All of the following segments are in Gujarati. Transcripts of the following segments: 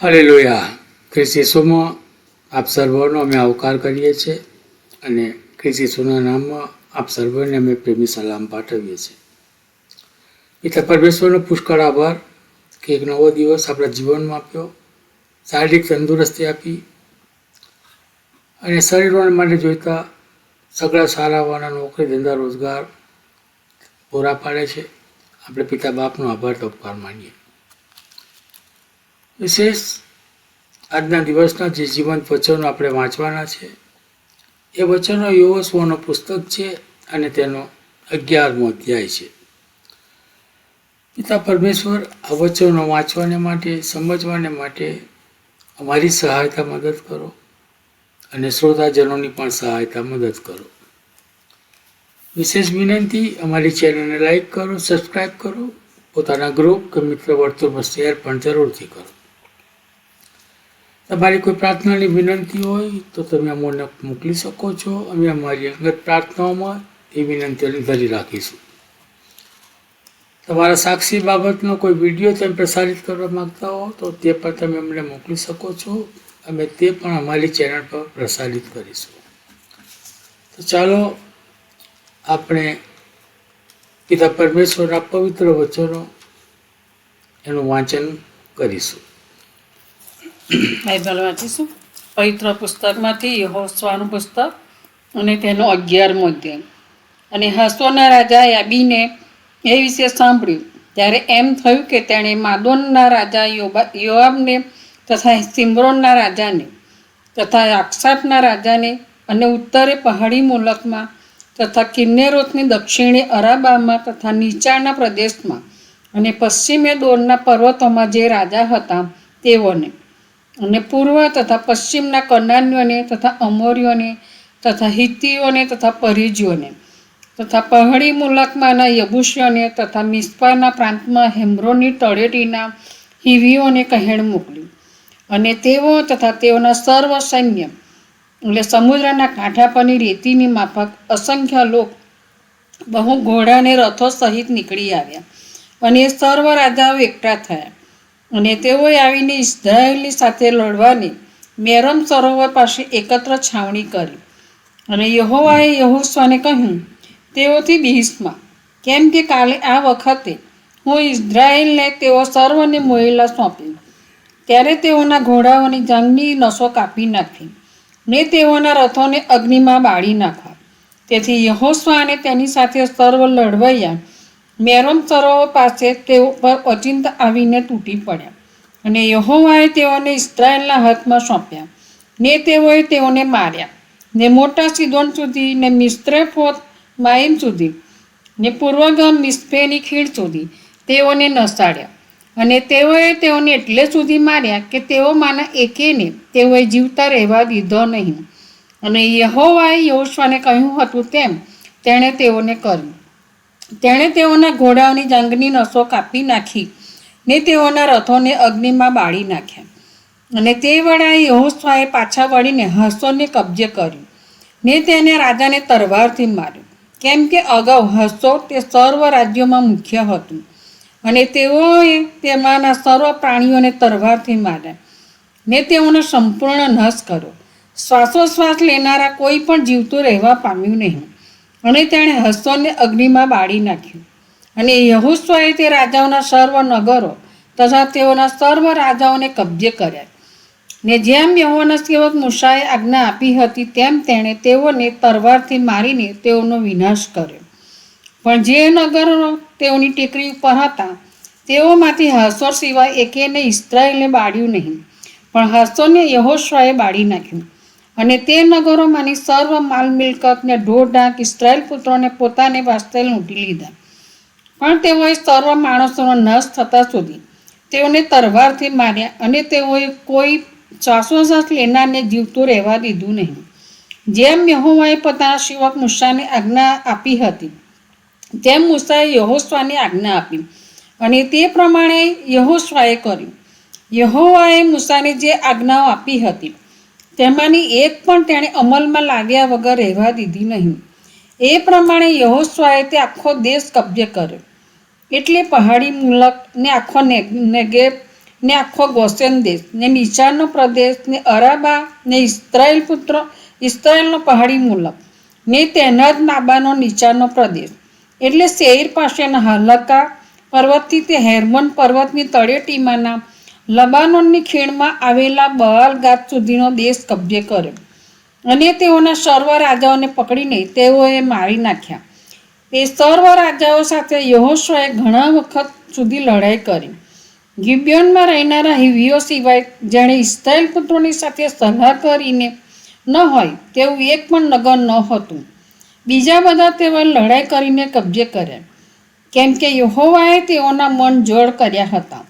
હાલેલુયા. ખ્રિસ્ત ઈસુમાં આપ સર્વનો અમે આવકાર કરીએ છીએ અને ખ્રિસ્ત ઈસુના નામમાં આપ સર્વને અમે પ્રેમી સલામ પાઠવીએ છીએ. પિતા પરમેશ્વરનો પુષ્કળ આભાર કે એક નવો દિવસ આપણા જીવનમાં આપ્યો, શારીરિક તંદુરસ્તી આપી અને શરીરોને માટે જોઈતા સગળા સારાવાના નોકરી ધંધા રોજગાર પૂરા પાડે છે. આપણે પિતા બાપનો આભાર તો ઉપકાર માનીએ. વિશેષ આજના દિવસના જે જીવંત વચનો આપણે વાંચવાના છે એ વચનો યોશુઆનો પુસ્તક છે અને તેનો 11મો અધ્યાય છે. પિતા પરમેશ્વર આ વચનો વાંચવાને માટે, સમજવાને માટે અમારી સહાયતા મદદ કરો અને શ્રોતાજનોની પણ સહાયતા મદદ કરો. વિશેષ વિનંતી, અમારી ચેનલને લાઈક કરો, સબસ્ક્રાઈબ કરો, પોતાના ગ્રુપ કે મિત્ર વર્તુળમાં શેર પણ જરૂરથી કરો. તમારી કોઈ પ્રાર્થનાની વિનંતી હોય તો તમે અમને મોકલી શકો છો. અમે અમારી અંગત પ્રાર્થનાઓમાં એ વિનંતીઓને ધરી રાખીશું. તમારા સાક્ષી બાબતનો કોઈ વિડીયો તમે પ્રસારિત કરવા માગતા હો તો તે પણ તમે અમને મોકલી શકો છો. અમે તે પણ અમારી ચેનલ પર પ્રસારિત કરીશું. તો ચાલો આપણે પિતા પરમેશ્વરના પવિત્ર વચનો એનું વાંચન કરીશું. બાઇબલ વાંચીશું. પવિત્ર પુસ્તકમાંથી યહોશુઆનું પુસ્તક અને તેનો 11મો અધ્યાય. અને હાસોરના રાજા યાબીને એ વિશે સાંભળ્યું ત્યારે એમ થયું કે તેણે માદોનના રાજા યોઆબને તથા સિમ્રોનના રાજાને તથા આક્ષાફના રાજાને અને ઉત્તરે પહાડી મુલકમાં તથા કિન્નેરોથની દક્ષિણે અરાબામાં તથા નીચાણના પ્રદેશમાં અને પશ્ચિમે દોરના પર્વતોમાં જે રાજા હતા તેઓને અને પૂર્વ તથા પશ્ચિમના કનાન્યોને તથા અમોરીઓને તથા હિત્તીઓને તથા પરિજીઓને તથા પહાડી મુલકમાંના યબુસીઓને તથા મિસ્પાના પ્રાંતમાં હેમ્રોની તળેટીના હિવીઓને કહેણ મોકલ્યું. અને તેઓ તથા તેઓના સર્વ સૈન્ય એટલે સમુદ્રના કાંઠા પરની રેતીની માફક અસંખ્ય લોક બહુ ઘોડાને રથો સહિત નીકળી આવ્યા. અને એ સર્વ રાજાઓ એકઠા થયા અને તેઓએ આવીને ઇઝરાયેલની સાથે લડવાની મેરમ સરોવર પાસે એકત્ર છાવણી કરી. અને યહોવાએ યહોશુઆને કહ્યું, તેઓથી બીસમાં, કેમ કે કાલે આ વખતે હું ઇઝરાયેલને તેઓ સર્વને મોહેલા સોંપી. ત્યારે તેઓના ઘોડાઓની જાંઘની નસો કાપી નાખી ને તેઓના રથોને અગ્નિમાં બાળી નાખવા. તેથી યહોશુઆ અને તેની સાથે સર્વ લડવૈયા મેરોમ સરોવર પાસે તેઓ પર અચિંત આવીને તૂટી પડ્યા. અને યહોવાએ તેઓને ઇસ્રાયેલના હાથમાં સોંપ્યા ને તેઓએ તેઓને માર્યા ને મોટા સિદોન સુધી ને મિસ્ત્રેફોત માઈમ સુધી ને પૂર્વગામ મિસ્પેની ખીણ સુધી તેઓને નસાડ્યા. અને તેઓએ તેઓને એટલે સુધી માર્યા કે તેઓમાંના એકેને તેઓએ જીવતા રહેવા દીધો નહીં. અને યહોવાએ યહોશુઆને કહ્યું હતું તેમ તેણે તેઓને કર્યું. તેણે તેઓના ઘોડાઓની જાંઘની નસો કાપી નાખી ને તેઓના રથોને અગ્નિમાં બાળી નાખ્યા. અને તે વેળાએ યહોશુઆએ પાછા વળીને હાસોરને કબજે કર્યું ને તેને રાજાને તરવારથી માર્યો, કેમ કે અગાઉ હાસોર તે સર્વ રાજ્યોમાં મુખ્ય હતું અને તેઓએ તેમાંના સર્વ પ્રાણીઓને તરવારથી માર્યા ને તેઓનો સંપૂર્ણ નાશ કર્યો. શ્વાસોશ્વાસ લેનારા કોઈ પણ જીવતું રહેવા પામ્યું નહીં. અને તેણે હાસોરને અગ્નિમાં બાળી નાખ્યું. અને યહોશુઆએ તે રાજાઓના સર્વ નગરો તથા તેઓના સર્વ રાજાઓને કબજે કર્યા. ને જેમ યહોવાના સેવક મૂસાએ આજ્ઞા આપી હતી તેમ તેણે તેઓને તરવારથી મારીને તેઓનો વિનાશ કર્યો. પણ જે નગરો તેઓની ટેકરી ઉપર હતા તેઓમાંથી હાસોર સિવાય એકેને ઇસ્રાયેલને બાળ્યું નહીં, પણ હાસોરને યહોશુઆએ બાળી નાખ્યું. અને તે નગરોમાંની સર્વ માલ મિલકતને ઢોરઢાંક ઇસ્રાયેલ પુત્રોને પોતાને વાસ્તે લૂંટી લીધા. પણ તેઓએ સર્વ માણસોનો નાશ થતા સુધી તેઓને તરવારથી માર્યા અને તેઓએ કોઈ શ્વાસોશ્વાસ લેનારને જીવતું રહેવા દીધું નહીં. જેમ યહોવાએ પોતાના સેવક મૂસાને આજ્ઞા આપી હતી તેમ મૂસાએ યહોશુઆને આજ્ઞા આપી અને તે પ્રમાણે યહોશુઆએ કર્યું. યહોવાએ મૂસાને જે આજ્ઞાઓ આપી હતી તેમાંની એક પણ તેણે અમલમાં લાવ્યા વગર રહેવા દીધી નહીં. એ પ્રમાણે યહોશુઆએ તે આખો દેશ કબજે કર્યો, એટલે પહાડી મુલક ને આખો નેગેબ ને આખો ગોસેન દેશ ને નીચાણનો પ્રદેશ ને અરાબા ને ઇસ્રાયેલનો પહાડી મુલક ને તેના જ નાબાનો નીચાણનો પ્રદેશ એટલે શેર પાસેના હલકા પર્વતથી તે હેર્મોન પર્વતની તળેટીમાંના લબાનોનની ખીણમાં આવેલા બઆલ-ગાદ સુધીનો દેશ કબજે કર્યો અને તેઓના સર્વ રાજાઓને પકડીને તેઓએ મારી નાખ્યા. તે સર્વ રાજાઓ સાથે યહોશુઆએ ઘણા વખત સુધી લડાઈ કરી. ગિબિયોનમાં રહેનારા હિવીઓ સિવાય જેણે ઇસ્રાયેલ પુત્રોની સાથે સલાહ કરીને ન હોય તેવું એક પણ નગર ન હતું. બીજા બધા તેઓએ લડાઈ કરીને કબજે કર્યા, કેમ કે યહોવાએ તેઓના મન જોડ કર્યા હતા.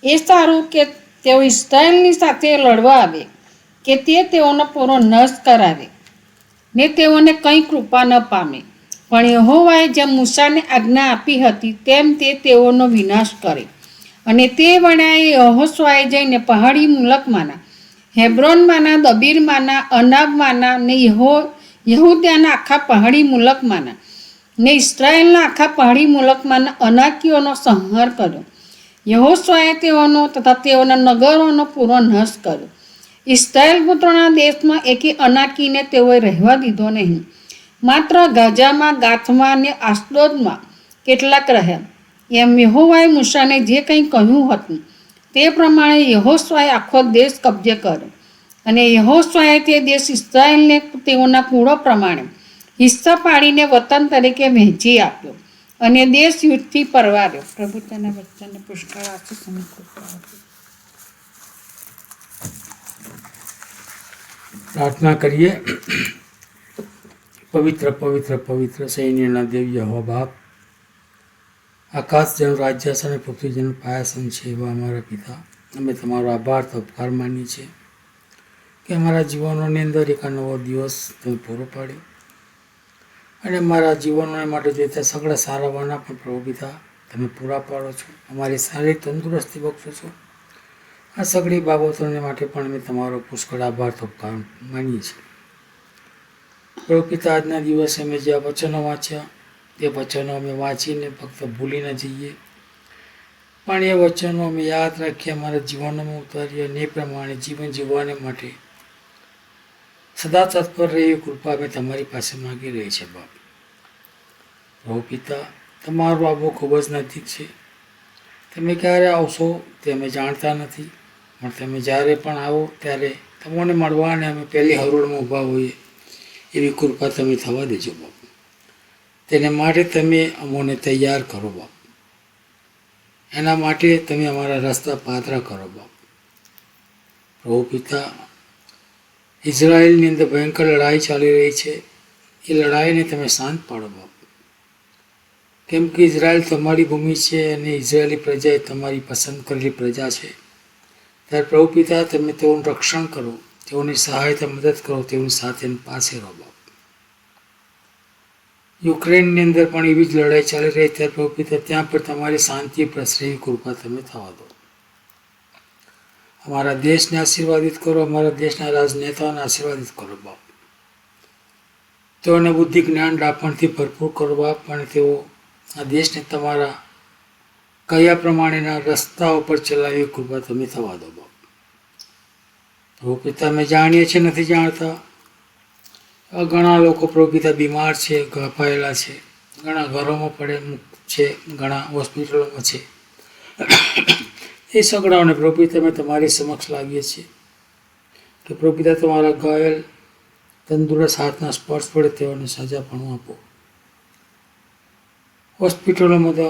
એ સારું કે તેઓ ઇસ્રાયેલની સાથે લડવા આવે, કે તે તેઓનો પૂરો નાશ કરાવે ને તેઓને કંઈ કૃપા ન પામે. પણ યહોવાએ જેમ મૂસાને આજ્ઞા આપી હતી તેમ તે તેઓનો વિનાશ કરે. અને તે વડાએ યહોશુઆએ જઈને પહાડી મુલકમાંના, હેબ્રોનમાંના, દબીરમાંના, અનાબમાંના ને યહૂદાના આખા પહાડી મુલકમાંના ને ઇસ્રાયેલના આખા પહાડી મુલકમાંના અનાકીઓનો સંહાર કર્યો. યહોશુઆએ તેઓનો તથા તેઓના નગરોનો પૂરો નાશ કર્યો. ઇસ્રાયેલ પુત્રોના દેશમાં એકે અનાકીને તેઓએ રહેવા દીધો નહીં. માત્ર ગાઝામાં, ગાથમાં ને આસ્દોદમાં કેટલાક રહ્યા. એમ યહોવાએ મૂસાને જે કંઈ કહ્યું હતું તે પ્રમાણે યહોશુઆએ આખો દેશ કબજે કર્યો. અને યહોશુઆએ તે દેશ ઇસ્રાયેલને તેઓના કુળો પ્રમાણે હિસ્સા પાડીને વતન તરીકે વહેંચી આપ્યો અને દેશ યુદ્ધથી પરવાર્યો. પ્રભુ તેના વચનને પુષ્કળ આશીષ અને કૃપા આપે. પ્રાર્થના કરીએ. પવિત્ર પવિત્ર પવિત્ર સૈન્યના દેવ યહોવા બાપ, આકાશ જેનું રાજ્યાસન અને પૃથ્વી જેનું પાયાસન છે એવા અમારા પિતા, અમે તમારો આભાર તો ઉપકાર માનીએ છીએ કે અમારા જીવનોની અંદર એક નવો દિવસ તમે પૂરો પાડ્યો અને અમારા જીવનોને માટે જોઈતા સગળા સારાવાના પણ પ્રભુ પિતા તમે પૂરા પાડો છો. અમારી શારીરિક તંદુરસ્તી બક્ષો છો. આ સગળી બાબતોને માટે પણ અમે તમારો પુષ્કળ આભાર તો ઉપકાર માનીએ છીએ. પ્રભુ પિતા, આજના દિવસે અમે જે વચનો વાંચ્યા તે વચનો અમે વાંચીને ફક્ત ભૂલી ન જઈએ, પણ એ વચનો અમે યાદ રાખીએ, અમારા જીવનમાં ઉતારીએ અને એ પ્રમાણે જીવન જીવવાને માટે સદા તત્પર રહી કૃપા અમે તમારી પાસે માગી રહી છે. બાપ પ્રભુ પિતા, તમારો આવવો ખૂબ જ નજીક છે. તમે ક્યારે આવશો તે અમે જાણતા નથી, પણ તમે જ્યારે પણ આવો ત્યારે તમને મળવાને અમે પહેલી હરોળમાં ઊભા હોઈએ એવી કૃપા તમે થવા દેજો બાપ. તેને માટે તમે અમોને તૈયાર કરો બાપ. એના માટે તમે અમારા રસ્તા પાતળા કરો બાપ. પ્રભુ પિતા, ઇઝરાયલની અંદર ભયંકર લડાઈ ચાલી રહી છે. એ લડાઈને તમે શાંત પાડો બાપ. કેમ કે ઇઝરાયલ તમારી ભૂમિ છે અને ઇઝરાયેલી પ્રજા એ તમારી પસંદ કરેલી પ્રજા છે. ત્યારે પ્રભુ પિતા, તમે તેઓનું રક્ષણ કરો, તેઓની સહાયતા મદદ કરો, તેઓની સાથે પાસે રહો બાપ. યુક્રેનની અંદર પણ એવી જ લડાઈ ચાલી રહી, ત્યારે પ્રભુ પિતા ત્યાં પણ તમારી શાંતિ પ્રસરે એવી કૃપા તમે થવા દો. અમારા દેશને આશીર્વાદિત કરો, અમારા દેશના રાજનેતાઓને આશીર્વાદિત કરો બાપ. તેઓને બુદ્ધિ જ્ઞાન ડાપણથી ભરપૂર કરો બાપ, અને તેઓ આ દેશને તમારા કયા પ્રમાણેના રસ્તાઓ પર ચલાવી કૃપા તમે થવા દો બાપ. પ્રભુ પિતા, અમે જાણીએ છીએ નથી જાણતા, ઘણા લોકો પ્રભુ પિતા બીમાર છે, ગપાયેલા છે, ઘણા ઘરોમાં પડે છે, ઘણા હોસ્પિટલોમાં છે. એ સગડાઓને પ્રભુ પિતા અમે તમારી સમક્ષ લાવીએ છીએ કે પ્રભુ પિતા તમારા ઘાયલ તંદુરસ્ત હાથના સ્પર્શ પડે તેઓને સજા પણ આપો. હોસ્પિટલોમાં તો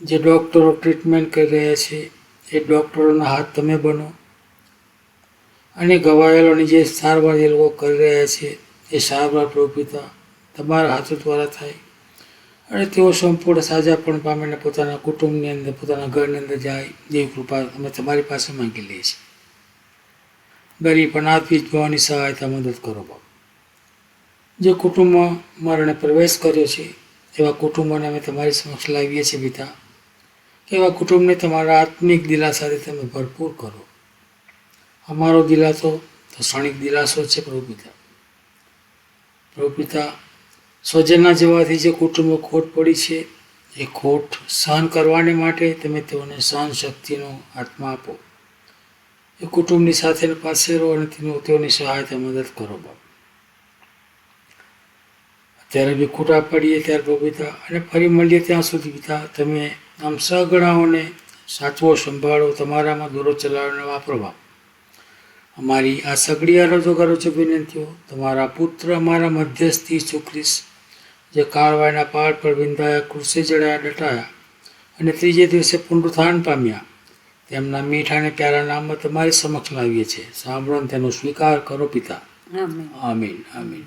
જે ડૉક્ટરો ટ્રીટમેન્ટ કરી રહ્યા છે એ ડૉક્ટરોના હાથ તમે બનો, અને ઘવાયેલોની જે સારવાર એ લોકો કરી રહ્યા છે એ સારવાર પ્રભુ પિતા તમારા હાથો દ્વારા થાય અને તેઓ સંપૂર્ણ સાજા પણ પામે અને પોતાના કુટુંબની અંદર, પોતાના ઘરની અંદર જાય એવી કૃપા અમે તમારી પાસે માંગી લઈએ છીએ. ગરીબ અનાથ વિધવાઓની સહાયતા મદદ કરો બાપ. જે કુટુંબમાં મરણે પ્રવેશ કર્યો છે એવા કુટુંબોને અમે તમારી સમક્ષ લાવીએ છીએ પિતા. એવા કુટુંબને તમારા આત્મિક દિલાસાથી તમે ભરપૂર કરો. અમારો દિલાસો તો ક્ષણિક દિલાસો છે પ્રભુ પિતા. પ્રભુ પિતા, સ્વજનના જવાથી જે કુટુંબો ખોટ પડી છે એ ખોટ સહન કરવાને માટે તમે તેઓને સહન શક્તિનો આત્મા આપો. એ કુટુંબની સાથે પાસે રહો અને તેઓની સહાયતા મદદ કરો બાપ. અત્યારે બી ખૂટા પડીએ ત્યારે પ્રભુ પિતા અને ફરી મળીએ ત્યાં સુધી પિતા તમે આમ સગણાઓને સાચવો, સંભાળો, તમારામાં દોરો ચલાવીને વાપરો બાપ. અમારી આ સગડી આરોજો કરો છો વિનંતીઓ તમારા પુત્ર અમારા મધ્યસ્થી સુખ્રીસ જે કાળવાના પહાડ પર વિંધાયા, કૃષિ જડાયા, ડટાયા અને ત્રીજે દિવસે પુનરુત્થાન પામ્યા, તેમના મીઠા અને પ્યારા નામમાં તમારી સમક્ષ લાવીએ છીએ. સાંભળો અને તેનો સ્વીકાર કરો પિતા. આમેન. આમીન આમીન.